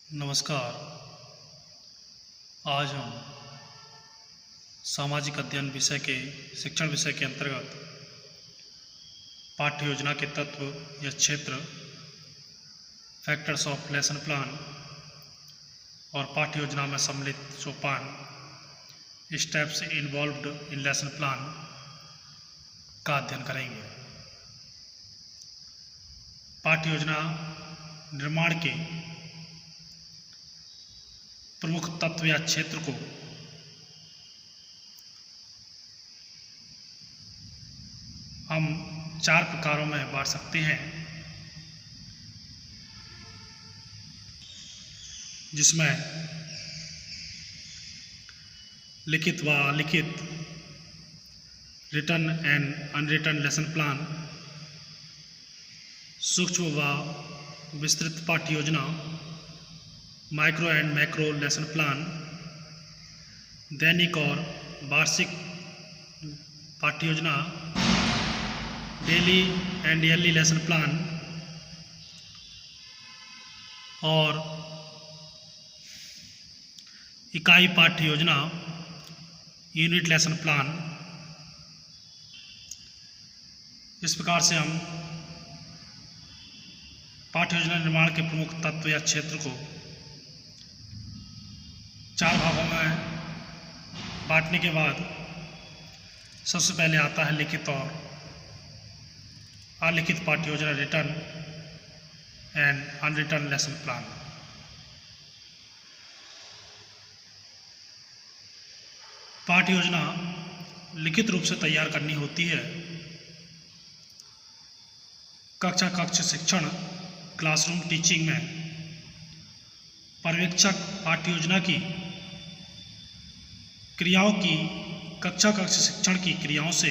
नमस्कार। आज हम सामाजिक अध्ययन विषय के शिक्षण विषय के अंतर्गत पाठ्य योजना के तत्व या क्षेत्र, फैक्टर्स ऑफ लेसन प्लान और पाठ्य योजना में सम्मिलित सोपान, स्टेप्स इन्वॉल्व्ड इन लेसन प्लान का अध्ययन करेंगे। पाठ्य योजना निर्माण के प्रमुख तत्व या क्षेत्र को हम 4 प्रकारों में बांट सकते हैं, जिसमें लिखित व अलिखित, written and unwritten lesson plan, सूक्ष्म व विस्तृत पाठ्य योजना, micro and macro lesson plan, दैनिक और वार्षिक पाठ्य योजना, daily and yearly lesson plan और इकाई पाठ्य योजना, यूनिट लेसन प्लान। इस प्रकार से हम पाठ्य योजना निर्माण के प्रमुख तत्व या क्षेत्र को 4 भागों में बांटने के बाद सबसे पहले आता है लिखित और अलिखित पाठ्य योजना, written and unwritten lesson plan. पाठ्य योजना लिखित रूप से तैयार करनी होती है। कक्ष शिक्षण, क्लासरूम टीचिंग में पर्यवेक्षक पाठ्य योजना की क्रियाओं की कक्ष शिक्षण की क्रियाओं से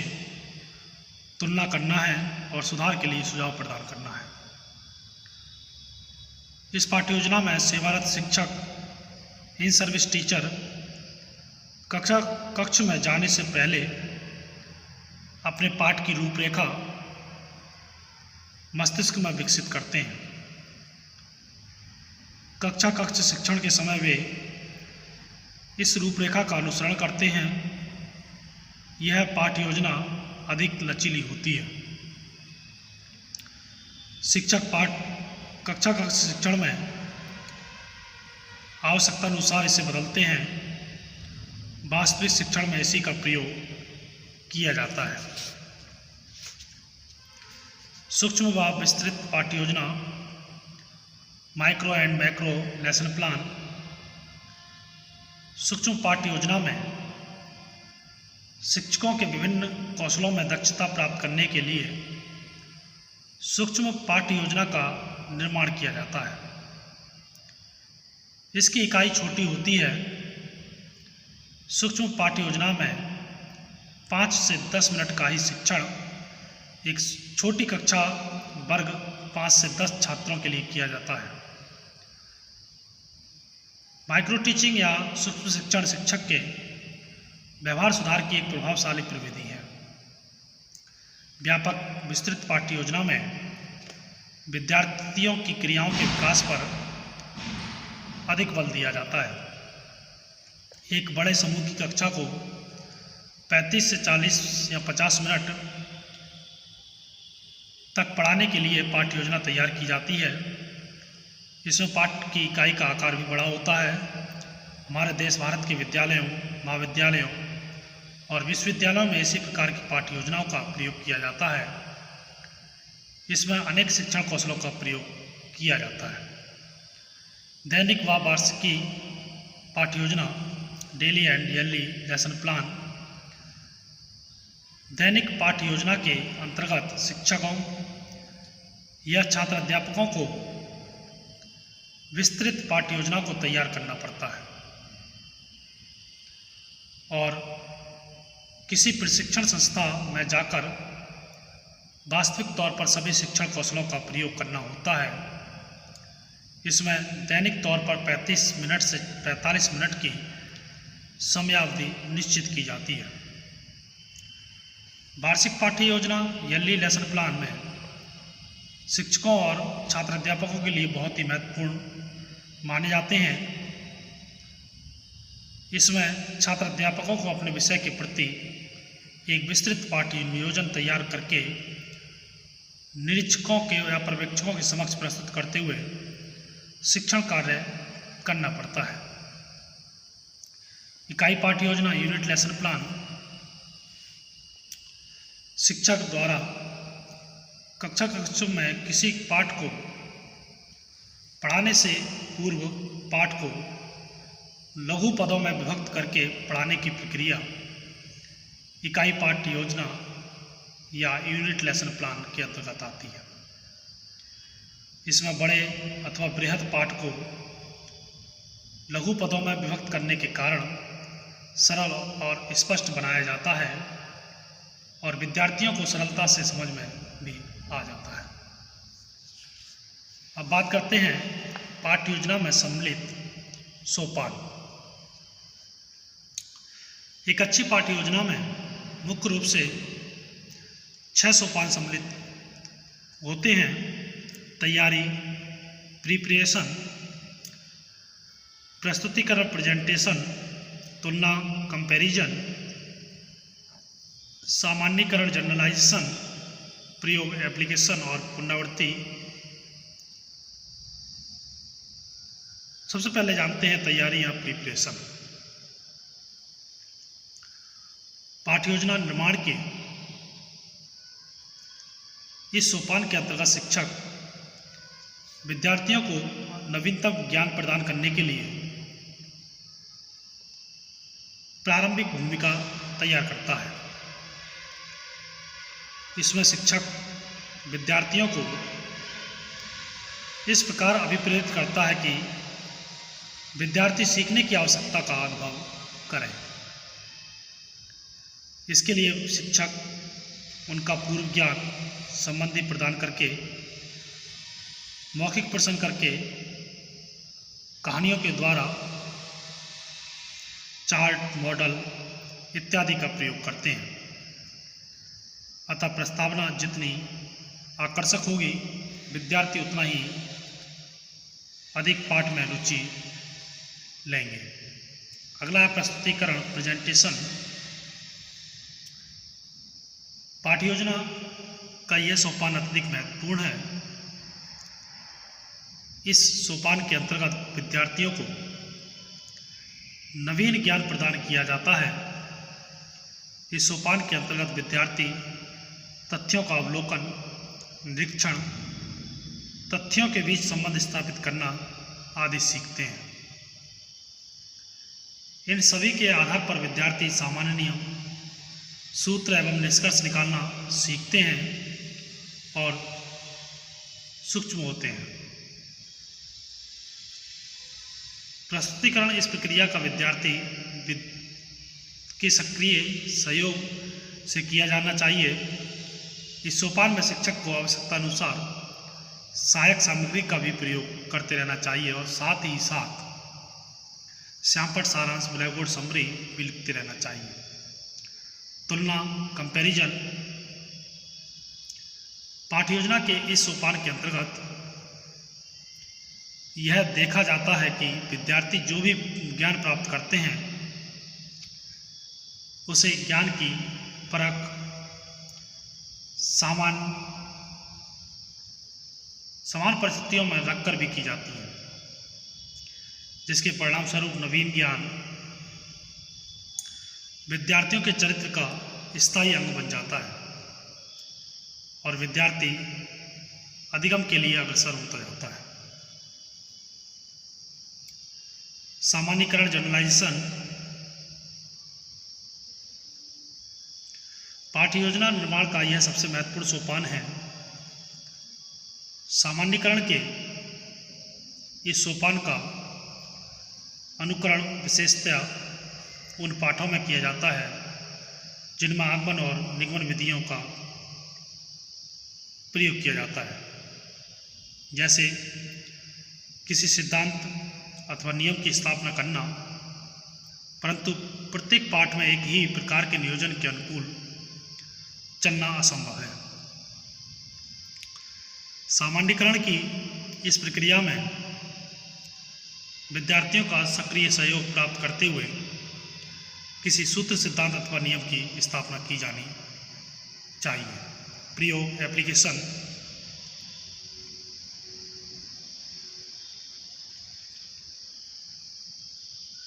तुलना करना है और सुधार के लिए सुझाव प्रदान करना है। इस पाठ्य योजना में सेवारत शिक्षक, इन सर्विस टीचर कक्ष में जाने से पहले अपने पाठ की रूपरेखा मस्तिष्क में विकसित करते हैं। कक्ष शिक्षण के समय वे इस रूपरेखा का अनुसरण करते हैं। यह पाठ्य योजना अधिक लचीली होती है। शिक्षक कक्ष शिक्षण में आवश्यकता अनुसार इसे बदलते हैं। वास्तविक शिक्षण में इसी का प्रयोग किया जाता है। सूक्ष्म व विस्तृत पाठ्य योजना, micro and macro lesson plan. सूक्ष्म पाठ्य योजना में शिक्षकों के विभिन्न कौशलों में दक्षता प्राप्त करने के लिए सूक्ष्म पाठ्य योजना का निर्माण किया जाता है। इसकी इकाई छोटी होती है। सूक्ष्म पाठ्य योजना में 5 से 10 मिनट का ही शिक्षण एक छोटी कक्षा वर्ग 5 से 10 छात्रों के लिए किया जाता है। माइक्रो टीचिंग या सूक्ष्म शिक्षण शिक्षक के व्यवहार सुधार की एक प्रभावशाली प्रविधि है। व्यापक विस्तृत पाठ्य योजना में विद्यार्थियों की क्रियाओं के विकास पर अधिक बल दिया जाता है। एक बड़े समूह की कक्षा को 35 से 40 या 50 मिनट तक पढ़ाने के लिए पाठ्य योजना तैयार की जाती है। इसमें पाठ की इकाई का आकार भी बड़ा होता है। हमारे देश भारत के विद्यालयों, महाविद्यालयों और विश्वविद्यालयों में इसी प्रकार की पाठ्य योजनाओं का प्रयोग किया जाता है। इसमें अनेक शिक्षण कौशलों का प्रयोग किया जाता है। दैनिक व वार्षिकी पाठ्य योजना, daily and yearly lesson plan. दैनिक पाठ्य योजना के अंतर्गत शिक्षकों या छात्र अध्यापकों को विस्तृत पाठ्य योजना को तैयार करना पड़ता है और किसी प्रशिक्षण संस्था में जाकर वास्तविक तौर पर सभी शिक्षण कौशलों का प्रयोग करना होता है। इसमें दैनिक तौर पर 35 मिनट से 45 मिनट की समयावधि निश्चित की जाती है। वार्षिक पाठ्य योजना, ईयरली लेसन प्लान में शिक्षकों और छात्र अध्यापकों के लिए बहुत ही महत्वपूर्ण माने जाते हैं। इसमें छात्र अध्यापकों को अपने विषय के प्रति एक विस्तृत पाठ्य नियोजन तैयार करके निरीक्षकों के या पर्यवेक्षकों के समक्ष प्रस्तुत करते हुए शिक्षण कार्य करना पड़ता है। इकाई पाठ्य योजना यूनिट लेसन प्लान शिक्षक द्वारा कक्षा कक्षों में किसी पाठ को पढ़ाने से पूर्व पाठ को लघु पदों में विभक्त करके पढ़ाने की प्रक्रिया इकाई पाठ्य योजना या यूनिट लेसन प्लान के अंतर्गत आती है। इसमें बड़े अथवा बृहद पाठ को लघु पदों में विभक्त करने के कारण सरल और स्पष्ट बनाया जाता है और विद्यार्थियों को सरलता से समझ में भी आ जाता है। अब बात करते हैं पाठ्य योजना में सम्मिलित सोपान। एक अच्छी पाठ्य योजना में मुख्य रूप से 6 सोपान सम्मिलित होते हैं। तैयारी, प्रिपरेशन, प्रस्तुतिकरण प्रेजेंटेशन, तुलना कंपैरिजन, सामान्यीकरण जनरलाइजेशन, प्रयोग एप्लीकेशन और पुनरावृत्ति। सबसे पहले जानते हैं तैयारी या प्रिपरेशन। पाठ्य योजना निर्माण के इस सोपान के अंतर्गत शिक्षक विद्यार्थियों को नवीनतम ज्ञान प्रदान करने के लिए प्रारंभिक भूमिका तैयार करता है। इसमें शिक्षक विद्यार्थियों को इस प्रकार अभिप्रेरित करता है कि विद्यार्थी सीखने की आवश्यकता का अनुभव करें। इसके लिए शिक्षक उनका पूर्व ज्ञान संबंधी प्रदान करके, मौखिक प्रश्न करके, कहानियों के द्वारा, चार्ट, मॉडल इत्यादि का प्रयोग करते हैं। अतः प्रस्तावना जितनी आकर्षक होगी, विद्यार्थी उतना ही अधिक पाठ में रुचि लेंगे। अगला है प्रस्तुतिकरण प्रेजेंटेशन। पाठ्य योजना का यह सोपान अत्यधिक महत्वपूर्ण है। इस सोपान के अंतर्गत विद्यार्थियों को नवीन ज्ञान प्रदान किया जाता है। इस सोपान के अंतर्गत विद्यार्थी तथ्यों का अवलोकन, निरीक्षण, तथ्यों के बीच संबंध स्थापित करना आदि सीखते हैं। इन सभी के आधार पर विद्यार्थी सामान्य नियम, सूत्र एवं निष्कर्ष निकालना सीखते हैं और सूक्ष्म होते हैं। प्रस्तुतिकरण इस प्रक्रिया का विद्यार्थी के सक्रिय सहयोग से किया जाना चाहिए। इस सोपान में शिक्षक को आवश्यकता अनुसार सहायक सामग्री का भी प्रयोग करते रहना चाहिए और साथ ही साथ श्यामपट्ट सारांश, ब्लैक बोर्ड समरी भी लिखते रहना चाहिए। तुलना कंपैरिजन। पाठ्य योजना के इस सोपान के अंतर्गत यह देखा जाता है कि विद्यार्थी जो भी ज्ञान प्राप्त करते हैं उसे ज्ञान की परख समान परिस्थितियों में रखकर भी की जाती है, जिसके परिणाम स्वरूप नवीन ज्ञान विद्यार्थियों के चरित्र का स्थायी अंग बन जाता है और विद्यार्थी अधिगम के लिए अग्रसर होता जाता है। सामान्यीकरण जनरलाइजेशन। पाठ्य योजना निर्माण का यह सबसे महत्वपूर्ण सोपान है। सामान्यीकरण के इस सोपान का अनुकरण विशेषतया उन पाठों में किया जाता है जिनमें आगमन और निगमन विधियों का प्रयोग किया जाता है। जैसे किसी सिद्धांत अथवा नियम की स्थापना करना, परंतु प्रत्येक पाठ में एक ही प्रकार के नियोजन के अनुकूल चलना असंभव है। सामान्यीकरण की इस प्रक्रिया में विद्यार्थियों का सक्रिय सहयोग प्राप्त करते हुए किसी सूत्र, सिद्धांत अथवा नियम की स्थापना की जानी चाहिए। प्रयोग, एप्लीकेशन।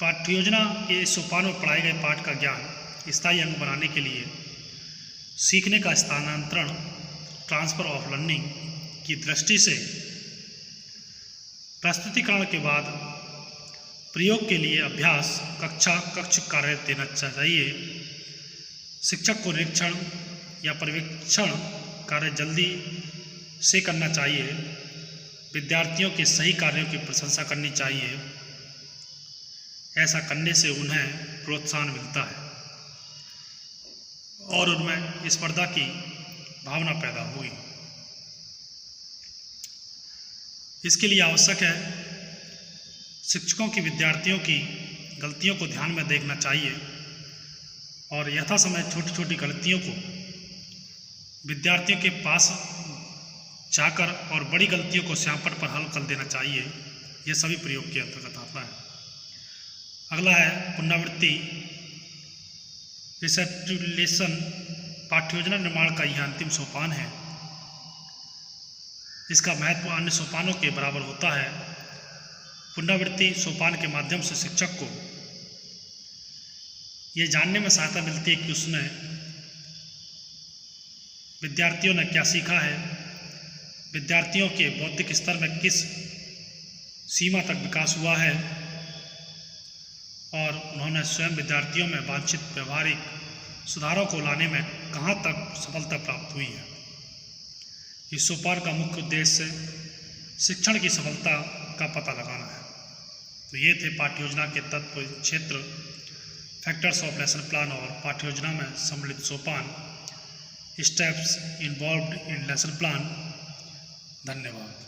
पाठ्य योजना के सोपान में पढ़ाए गए पाठ का ज्ञान स्थायी अंग बनाने के लिए सीखने का स्थानांतरण, ट्रांसफर ऑफ लर्निंग की दृष्टि से प्रस्तुतिकरण के बाद प्रयोग के लिए अभ्यास कक्ष कार्य देना चाहिए। शिक्षक को निरीक्षण या पर्यवेक्षण कार्य जल्दी से करना चाहिए। विद्यार्थियों के सही कार्यों की प्रशंसा करनी चाहिए। ऐसा करने से उन्हें प्रोत्साहन मिलता है और उनमें स्पर्धा की भावना पैदा हुई। इसके लिए आवश्यक है शिक्षकों की विद्यार्थियों की गलतियों को ध्यान में देखना चाहिए और यथासमय छोटी छोटी गलतियों को विद्यार्थियों के पास जाकर और बड़ी गलतियों को स्यापट पर हल कर देना चाहिए। यह सभी प्रयोग के अंतर्गत आता है। अगला है पुनरावृत्ति, रिसेप्टिलेशन। पाठ्योजना निर्माण का यह अंतिम सोपान है। इसका महत्व अन्य सोपानों के बराबर होता है। पुनरावृत्ति सोपान के माध्यम से शिक्षक को ये जानने में सहायता मिलती है कि उसने विद्यार्थियों ने क्या सीखा है, विद्यार्थियों के बौद्धिक स्तर में किस सीमा तक विकास हुआ है और उन्होंने स्वयं विद्यार्थियों में वांछित व्यवहारिक सुधारों को लाने में कहाँ तक सफलता प्राप्त हुई है। इस सोपान का मुख्य उद्देश्य शिक्षण की सफलता का पता लगाना है। तो ये थे पाठ्य योजना के तत्व, क्षेत्र, फैक्टर्स ऑफ लेसन प्लान और पाठ्य योजना में सम्मिलित सोपान, स्टेप्स इन्वॉल्व्ड इन लेसन प्लान। धन्यवाद।